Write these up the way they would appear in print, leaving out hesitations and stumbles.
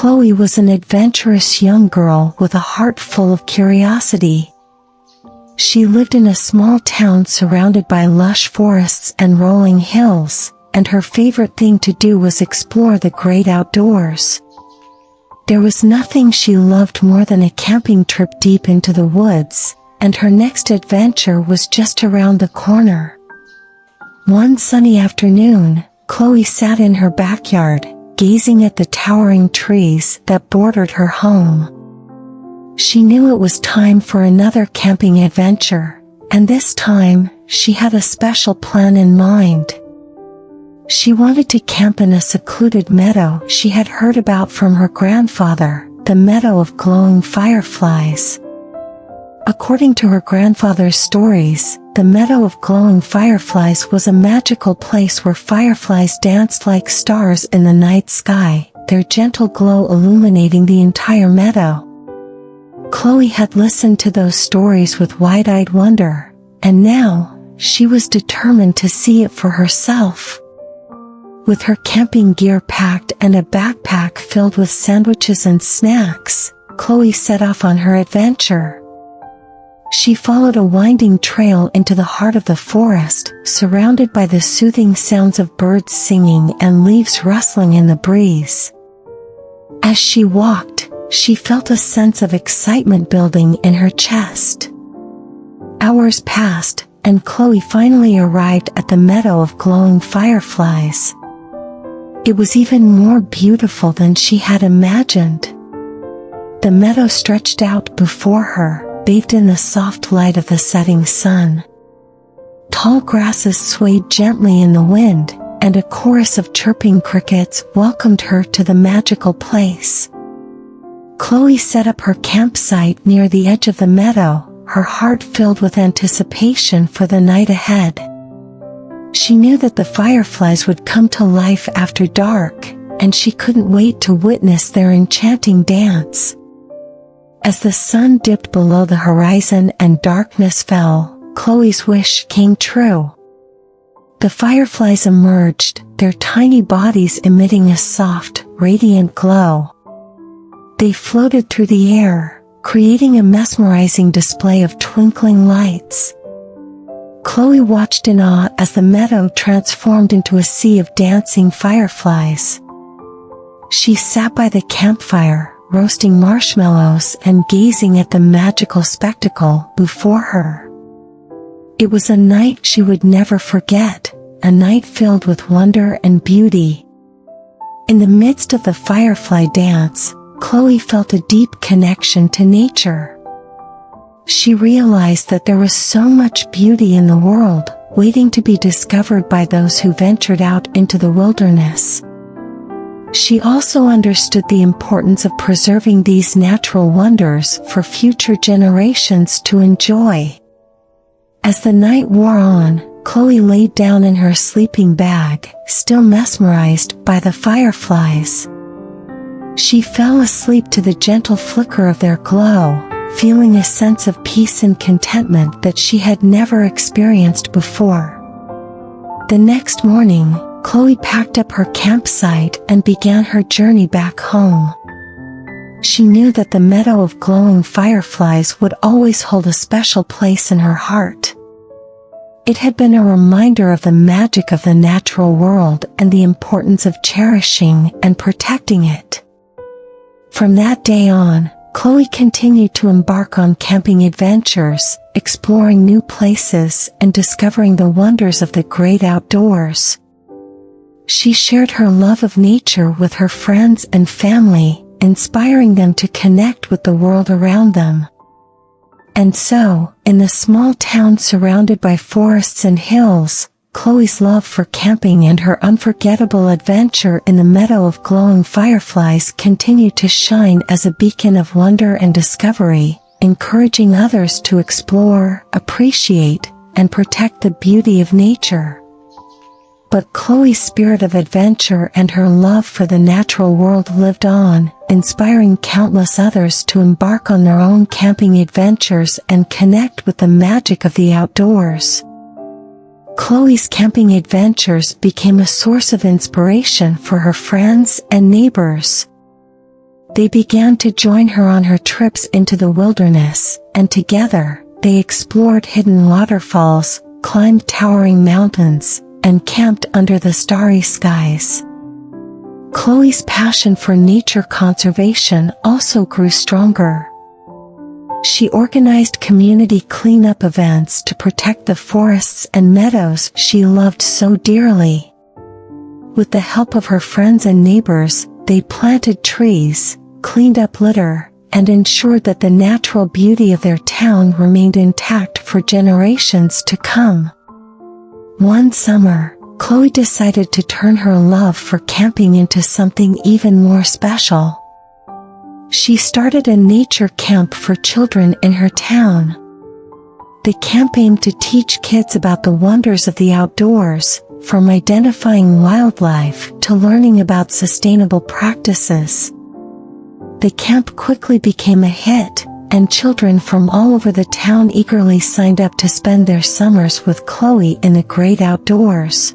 Chloe was an adventurous young girl with a heart full of curiosity. She lived in a small town surrounded by lush forests and rolling hills, and her favorite thing to do was explore the great outdoors. There was nothing she loved more than a camping trip deep into the woods, and her next adventure was just around the corner. One sunny afternoon, Chloe sat in her backyard, gazing at the towering trees that bordered her home. She knew it was time for another camping adventure, and this time, she had a special plan in mind. She wanted to camp in a secluded meadow she had heard about from her grandfather, the meadow of glowing fireflies. According to her grandfather's stories, the meadow of glowing fireflies was a magical place where fireflies danced like stars in the night sky, their gentle glow illuminating the entire meadow. Chloe had listened to those stories with wide-eyed wonder, and now, she was determined to see it for herself. With her camping gear packed and a backpack filled with sandwiches and snacks, Chloe set off on her adventure. She followed a winding trail into the heart of the forest, surrounded by the soothing sounds of birds singing and leaves rustling in the breeze. As she walked, she felt a sense of excitement building in her chest. Hours passed, and Chloe finally arrived at the meadow of glowing fireflies. It was even more beautiful than she had imagined. The meadow stretched out before her, bathed in the soft light of the setting sun. Tall grasses swayed gently in the wind, and a chorus of chirping crickets welcomed her to the magical place. Chloe set up her campsite near the edge of the meadow, her heart filled with anticipation for the night ahead. She knew that the fireflies would come to life after dark, and she couldn't wait to witness their enchanting dance. As the sun dipped below the horizon and darkness fell, Chloe's wish came true. The fireflies emerged, their tiny bodies emitting a soft, radiant glow. They floated through the air, creating a mesmerizing display of twinkling lights. Chloe watched in awe as the meadow transformed into a sea of dancing fireflies. She sat by the campfire, roasting marshmallows and gazing at the magical spectacle before her. It was a night she would never forget, a night filled with wonder and beauty. In the midst of the firefly dance, Chloe felt a deep connection to nature. She realized that there was so much beauty in the world, waiting to be discovered by those who ventured out into the wilderness. She also understood the importance of preserving these natural wonders for future generations to enjoy. As the night wore on, Chloe laid down in her sleeping bag, still mesmerized by the fireflies. She fell asleep to the gentle flicker of their glow, feeling a sense of peace and contentment that she had never experienced before. The next morning, Chloe packed up her campsite and began her journey back home. She knew that the meadow of glowing fireflies would always hold a special place in her heart. It had been a reminder of the magic of the natural world and the importance of cherishing and protecting it. From that day on, Chloe continued to embark on camping adventures, exploring new places and discovering the wonders of the great outdoors. She shared her love of nature with her friends and family, inspiring them to connect with the world around them. And so, in the small town surrounded by forests and hills, Chloe's love for camping and her unforgettable adventure in the meadow of glowing fireflies continued to shine as a beacon of wonder and discovery, encouraging others to explore, appreciate, and protect the beauty of nature. But Chloe's spirit of adventure and her love for the natural world lived on, inspiring countless others to embark on their own camping adventures and connect with the magic of the outdoors. Chloe's camping adventures became a source of inspiration for her friends and neighbors. They began to join her on her trips into the wilderness, and together, they explored hidden waterfalls, climbed towering mountains, and camped under the starry skies. Chloe's passion for nature conservation also grew stronger. She organized community cleanup events to protect the forests and meadows she loved so dearly. With the help of her friends and neighbors, they planted trees, cleaned up litter, and ensured that the natural beauty of their town remained intact for generations to come. One summer, Chloe decided to turn her love for camping into something even more special. She started a nature camp for children in her town. The camp aimed to teach kids about the wonders of the outdoors, from identifying wildlife to learning about sustainable practices. The camp quickly became a hit, and children from all over the town eagerly signed up to spend their summers with Chloe in the great outdoors.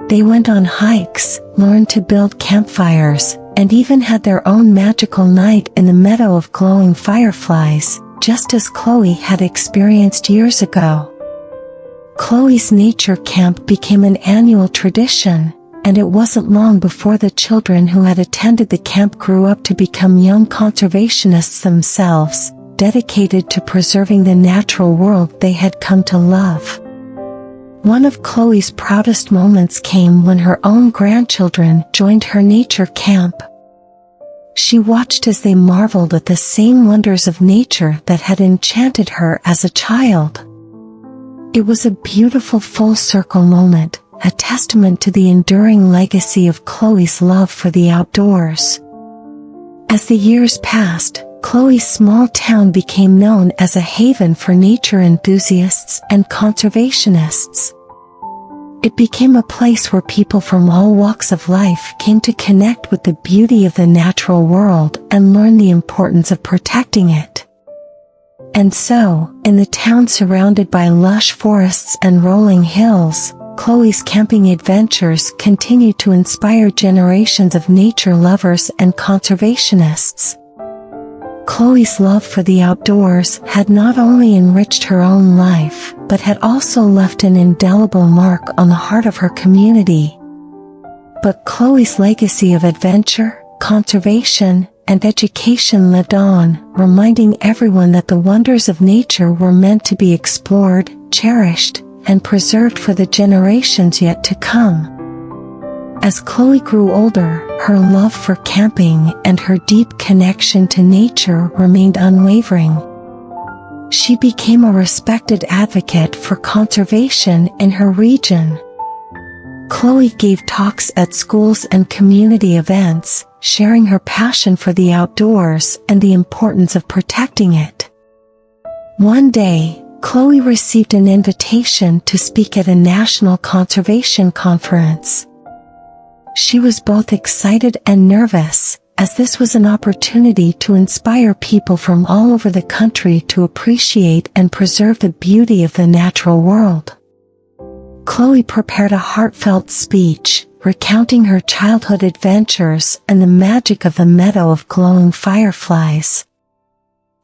They went on hikes, learned to build campfires, and even had their own magical night in the meadow of glowing fireflies, just as Chloe had experienced years ago. Chloe's nature camp became an annual tradition, and it wasn't long before the children who had attended the camp grew up to become young conservationists themselves, dedicated to preserving the natural world they had come to love. One of Chloe's proudest moments came when her own grandchildren joined her nature camp. She watched as they marveled at the same wonders of nature that had enchanted her as a child. It was a beautiful full-circle moment, a testament to the enduring legacy of Chloe's love for the outdoors. As the years passed, Chloe's small town became known as a haven for nature enthusiasts and conservationists. It became a place where people from all walks of life came to connect with the beauty of the natural world and learn the importance of protecting it. And so, in the town surrounded by lush forests and rolling hills, Chloe's camping adventures continue to inspire generations of nature lovers and conservationists. Chloe's love for the outdoors had not only enriched her own life, but had also left an indelible mark on the heart of her community. But Chloe's legacy of adventure, conservation, and education lived on, reminding everyone that the wonders of nature were meant to be explored, cherished, and preserved for the generations yet to come. As Chloe grew older, her love for camping and her deep connection to nature remained unwavering. She became a respected advocate for conservation in her region. Chloe gave talks at schools and community events, sharing her passion for the outdoors and the importance of protecting it. One day, Chloe received an invitation to speak at a national conservation conference. She was both excited and nervous, as this was an opportunity to inspire people from all over the country to appreciate and preserve the beauty of the natural world. Chloe prepared a heartfelt speech, recounting her childhood adventures and the magic of the meadow of glowing fireflies.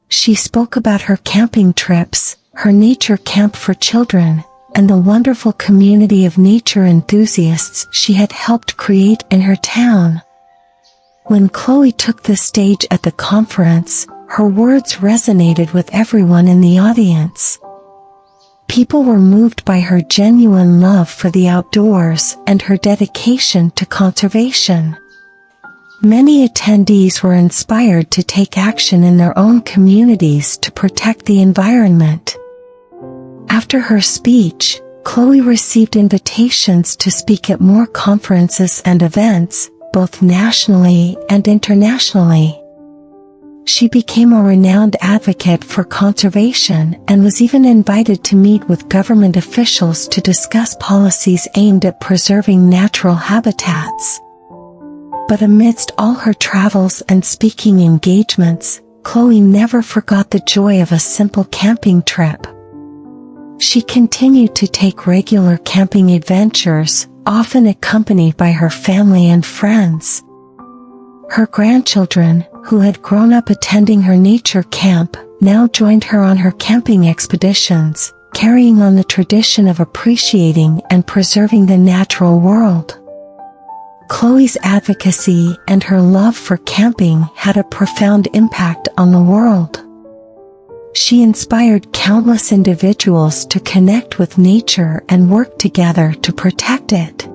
She spoke about her camping trips, her nature camp for children, and the wonderful community of nature enthusiasts she had helped create in her town. When Chloe took the stage at the conference, her words resonated with everyone in the audience. People were moved by her genuine love for the outdoors and her dedication to conservation. Many attendees were inspired to take action in their own communities to protect the environment. After her speech, Chloe received invitations to speak at more conferences and events, both nationally and internationally. She became a renowned advocate for conservation and was even invited to meet with government officials to discuss policies aimed at preserving natural habitats. But amidst all her travels and speaking engagements, Chloe never forgot the joy of a simple camping trip. She continued to take regular camping adventures, often accompanied by her family and friends. Her grandchildren, who had grown up attending her nature camp, now joined her on her camping expeditions, carrying on the tradition of appreciating and preserving the natural world. Chloe's advocacy and her love for camping had a profound impact on the world. She inspired countless individuals to connect with nature and work together to protect it.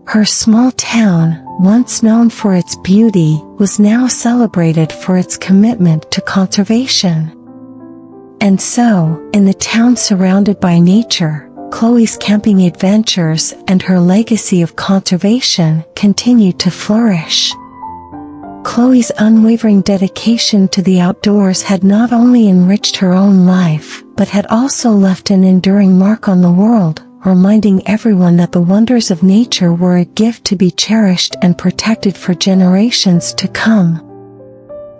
Her small town, once known for its beauty, was now celebrated for its commitment to conservation. And so, in the town surrounded by nature, Chloe's camping adventures and her legacy of conservation continued to flourish. Chloe's unwavering dedication to the outdoors had not only enriched her own life, but had also left an enduring mark on the world, reminding everyone that the wonders of nature were a gift to be cherished and protected for generations to come.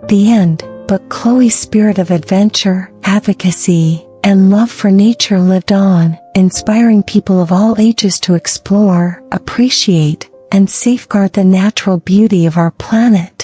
The end. But Chloe's spirit of adventure, advocacy, and love for nature lived on, inspiring people of all ages to explore, appreciate, and safeguard the natural beauty of our planet.